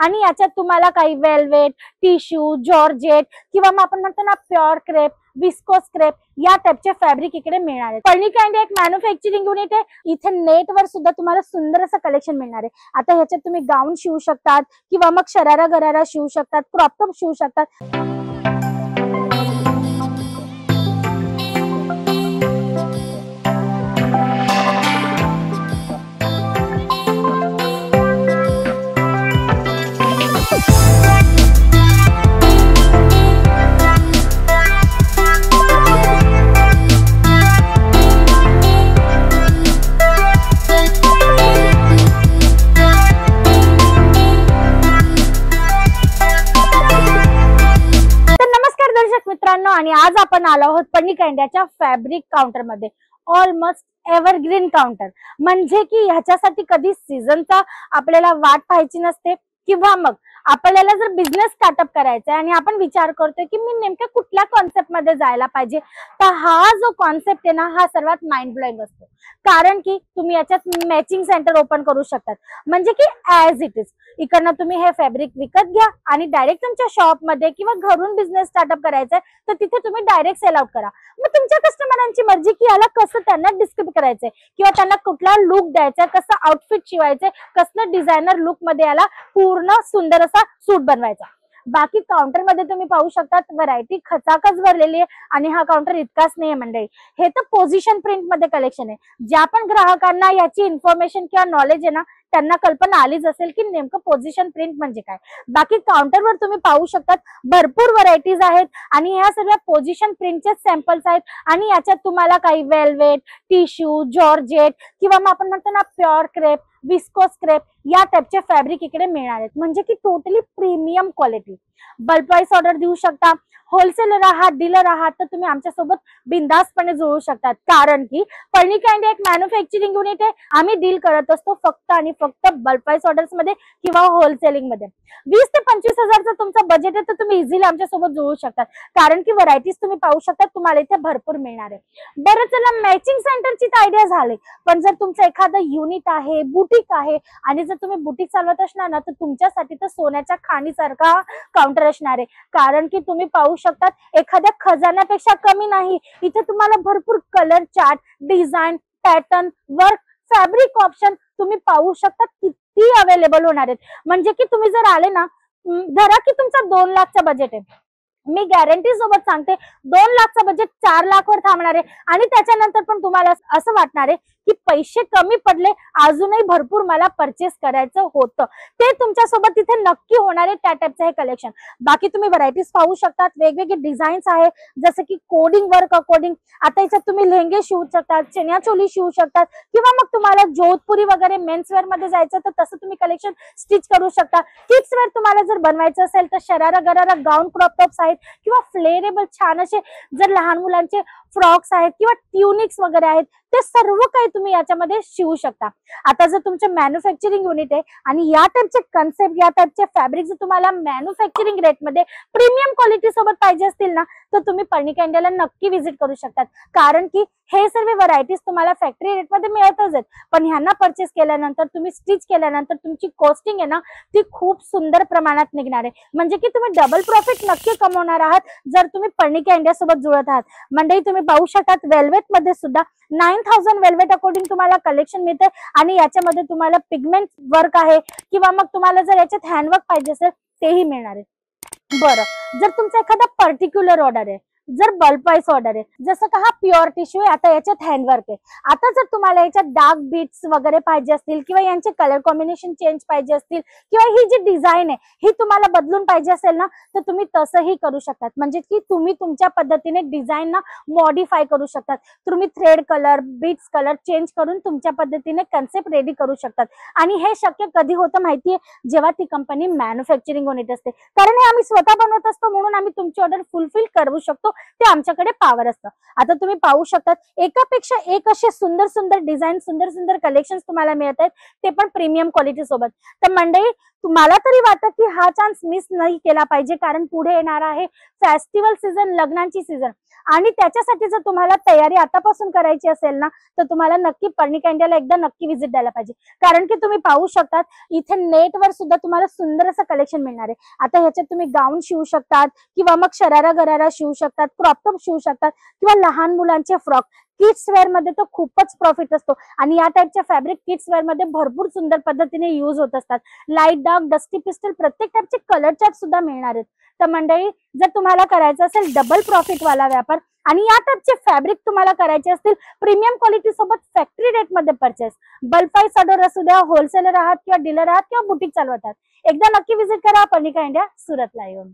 आणि याच्यात तुम्हाला काही वेल्वेट, टिश्यू, जॉर्जेट किंवा मग आपण म्हणतो ना प्युअर क्रेप, विस्कोस क्रेप या टाइपचे फॅब्रिक इकडे मिळणार आहे। पर्णिका इंडिया एक मॅन्युफॅक्चरिंग युनिट आहे। इथे नेटवर सुद्धा तुम्हाला सुंदर असं कलेक्शन मिळणार आहे। आता ह्याच्यात तुम्ही गाऊन शिवू शकतात किंवा मग शरारा गरारा शिवू शकतात, क्रॉप टॉप शिवू शकतात। आणि आज आपण आलो आहोत पर्णिका इंडियाच्या फॅब्रिक काउंटर मध्ये। ऑलमोस्ट एव्हरग्रीन काउंटर, म्हणजे की ह्याच्यासाठी कधी सीझनचा आपल्याला वाट पाहायची नसते किंवा मग आपल्याला जर बिझनेस स्टार्टअप करायचा आहे आणि आपण विचार करतोय की मी नेमक्या कुठल्या कॉन्सेप्ट मध्ये जायला पाहिजे, तर हा जो कॉन्सेप्ट आहे ना हा सर्वात माइंड ब्लोइंग असतो। कारण की तुम्ही याच्यात मॅचिंग सेंटर ओपन करू शकतात, म्हणजे की ऍज इट इज इकडनं तुम्ही हे फॅब्रिक विकत घ्या आणि डायरेक्ट तुमच्या शॉप मध्ये किंवा घरून बिझनेस स्टार्टअप करायचा आहे तर तिथे तुम्ही डायरेक्ट सेल आउट करा। मग तुमच्या कस्टमरांची मर्जी की याला कसं त्यांना डिस्क्राइब करायचंय किंवा त्यांना कुठला लुक द्यायचा, कसं आउटफिट शिवायचंय, कसलं डिझायनर लुक मध्ये याला पूर्ण सुंदर असा सूट बनवायचा। बाकी काउंटर मध्ये तुम्ही पाहू शकतात व्हरायटी खचाखच भरलेली आहे आणि हा काउंटर इतकाच नाहीये मंडळी, हे तर पोझिशन प्रिंट मध्ये कलेक्शन आहे। ज्या पण ग्राहकांना याची इन्फॉर्मेशन किंवा नॉलेज आहे ना त्यांना कल्पना आलीच असेल की नेमकं पोझिशन प्रिंट म्हणजे काय। बाकी काउंटरवर तुम्ही पाहू शकतात भरपूर व्हरायटीज आहेत आणि ह्या सगळ्या पोझिशन प्रिंटचे सॅम्पल्स आहेत आणि याच्यात तुम्हाला काही वेल्वेट, टिश्यू, जॉर्जेट किंवा मग आपण म्हणतो ना प्युअर क्रेप, विस्कोस क्रेप या टाइपचे फॅब्रिक इकडे मिळणार आहेत, म्हणजे की totally premium quality. Bulk wise order देऊ शकता, होलसेलर आहात, डीलर आहात तर तुम्ही आमच्यासोबत बिंदासपणे जोडू शकतात। कारण की पर्णिका इंडिया एक मॅन्युफॅक्चरिंग युनिट आहे, आम्ही डील करत असतो फक्त आणि फक्त बल्क वाईज ऑर्डर्स मध्ये किंवा होलसेलिंग मध्ये। 20 ते 25 हजारचं तुमचं बजेट आहे तर तुम्ही इझिली आमच्यासोबत जोडू शकतात, कारण की व्हरायटीज तुम्ही पाहू शकता तुम्हाला इथे भरपूर मिळणार आहे। बरं चला, मॅचिंग सेंटरची आयडिया झाली, पण जर तुमचं एखादं युनिट आहे, बुटीक आहे आणि जर तुम्ही बुटीक चालवत असणार ना तर तुमच्यासाठी तर सोन्याच्या खाणीसारखा काउंटर असणार आहे। कारण की तुम्ही पाहू शकतात एखाद्या खजान्यापेक्षा कमी नाही, इथे तुम्हाला भरपूर colour chart, design, pattern, work, fabric option तुम्ही पाहू शकता किती अवेलेबल होणार आहेत। म्हणजे की तुम्ही जर आले ना, धरा की तुमचा 2 लाखचा बजेट आहे, मी गॅरंटी सोबत सांगते 2 लाखचा बजेट 4 लाख वर थांबणार आहे आणि त्याच्यानंतर पण तुम्हाला असं वाटणार आहे की पैसे कमी पडले, अजूनही भरपूर मला परचेस करायचं होतं, ते तुमच्यासोबत तिथे नक्की होणार आहे त्या टाइपचं हे कलेक्शन। बाकी तुम्ही व्हरायटीज पाहू शकतात, वेगवेगळे डिझाईन्स आहे जसं की कोडिंग वर्क अकॉर्डिंग। आता याच्यात तुम्ही लेहंगे शिवू शकतात, चनिया चोली शिवू शकतात किंवा मग तुम्हाला जोधपुरी वगैरे मेन्स वेअर मध्ये जायचं तर तसं तुम्ही कलेक्शन स्टिच करू शकता। किड्स वेअर तुम्हाला जर बनवायचं असेल तर शरारा गरारा गाऊन, क्रॉप टॉप्स आहेत किंवा फ्लेरेबल छान असे जर लहान मुलांचे फ्रॉक्स आहेत किंवा ट्युनिक्स वगैरे आहेत ते सर्व काही तुम्ही याच्यामध्ये शिवू शकता। आता जर तुमचं मॅन्युफॅक्चरिंग युनिट आहे आणि या टाइपचे कन्सेप्ट, या टाइपचे फॅब्रिक जर तुम्हाला मॅन्युफॅक्चरिंग रेट मध्ये प्रीमियम क्वालिटी सोबत पाहिजे असतील ना तर तुम्ही पर्णिका इंडियाला नक्की व्हिजिट करू शकतात। कारण की हे सर्व व्हरायटीज तुम्हाला फॅक्टरी रेट मध्ये मिळतच आहेत, पण ह्यांना परचेस केल्यानंतर तुम्ही स्टिच केल्यानंतर तुमची कॉस्टिंग आहे ना ती खूप सुंदर प्रमाणात निघणार आहे, म्हणजे की तुम्ही डबल प्रॉफिट नक्की कमवणार आहात जर तुम्ही पर्णिका इंडिया सोबत जुळत आहात। मंडळी तुम्ही पाहू शकतात वेल्वेट मध्ये सुद्धा 9000 वेल्वेट अकॉर्डिंग तुम्हाला कलेक्शन मिळते आणि याच्यामध्ये तुम्हाला पिगमेंट वर्क आहे किंवा मग तुम्हाला जर याच्यात हँडवर्क पाहिजे असेल तेही मिळणार आहे। बरं, जर तुमचा एखादा पर्टिक्युलर ऑर्डर आहे, जर बल्क वाईज ऑर्डर आहे, जसं का हा प्युअर टिश्यू आहे, आता याच्यात हँडवर्क आहे, आता जर तुम्हाला याच्यात डार्क बीट्स वगैरे पाहिजे असतील किंवा यांचे कलर कॉम्बिनेशन चेंज पाहिजे असतील किंवा ही जी डिझाईन आहे ही तुम्हाला बदलून पाहिजे असेल ना तर तुम्ही तसंही करू शकतात, म्हणजे की तुम्ही तुमच्या पद्धतीने डिझाईन ना मॉडिफाय करू शकतात। तुम्ही thread colour, beads colour change करून तुमच्या पद्धतीने कन्सेप्ट रेडी करू शकतात आणि हे शक्य कधी होतं माहितीये, जेव्हा ती कंपनी मॅन्युफॅक्चरिंग युनिट असते, कारण हे आम्ही स्वतः बनवत असतो म्हणून आम्ही तुमची ऑर्डर फुलफिल करू शकतो, ते आमच्याकडे पॉवर असतं। आता तुम्ही पाहू शकतात एकापेक्षा एक असे सुंदर सुंदर डिझाईन, सुंदर सुंदर कलेक्शन्स तुम्हाला मिळत आहेत, ते पण प्रीमियम क्वालिटी सोबत। तर मंडळी तुम्हाला तरी वाटतं की हा चान्स मिस नाही केला पाहिजे, कारण पुढे येणार आहे फेस्टिवल सीझन, लग्नांची सीझन, आणि त्याच्यासाठी जर तुम्हाला तयारी आतापासून करायची असेल ना, तर तुम्हाला नक्की पर्निका इंडियाला एकदा नक्की व्हिजिट द्यायला पाहिजे. कारण की तुम्ही पाहू शकतात इथे नेटवर सुद्धा तुम्हाला सुंदर असं कलेक्शन मिळणार आहे. आता ह्याच्यात तुम्ही गाऊन शिवू शकतात, किंवा मग शरारा गरारा शिवू शकतात, क्रॉप टॉप शिवू शकतात, किंवा लहान मुलांचे फ्रॉक. किड्स वेअर मध्ये तर खूपच प्रॉफिट असतो, आणि या टाइपच्या फॅब्रिक किड्स वेअर मध्ये भरपूर सुंदर पद्धतीने यूज होत असतात. लाईट डार्क, डस्टी पिस्टल, प्रत्येक टाइपचे कलर चार्ट सुद्धा मिळणार आहेत. तर मंडळी, जर तुम्हाला करायचं असेल डबल प्रॉफिट वाला व्यापार, आणि या टाइपचे फॅब्रिक तुम्हाला करायचे असतील प्रीमियम क्वालिटी सोबत फॅक्टरी रेट मध्ये परचेस, बल्क प्राइस ऑर्डर असू द्या, होलसेलर आहात किंवा डीलर आहात किंवा बुटीक चालवतात, एकदा नक्की व्हिजिट करा पर्निका इंडिया सुरतला येऊन.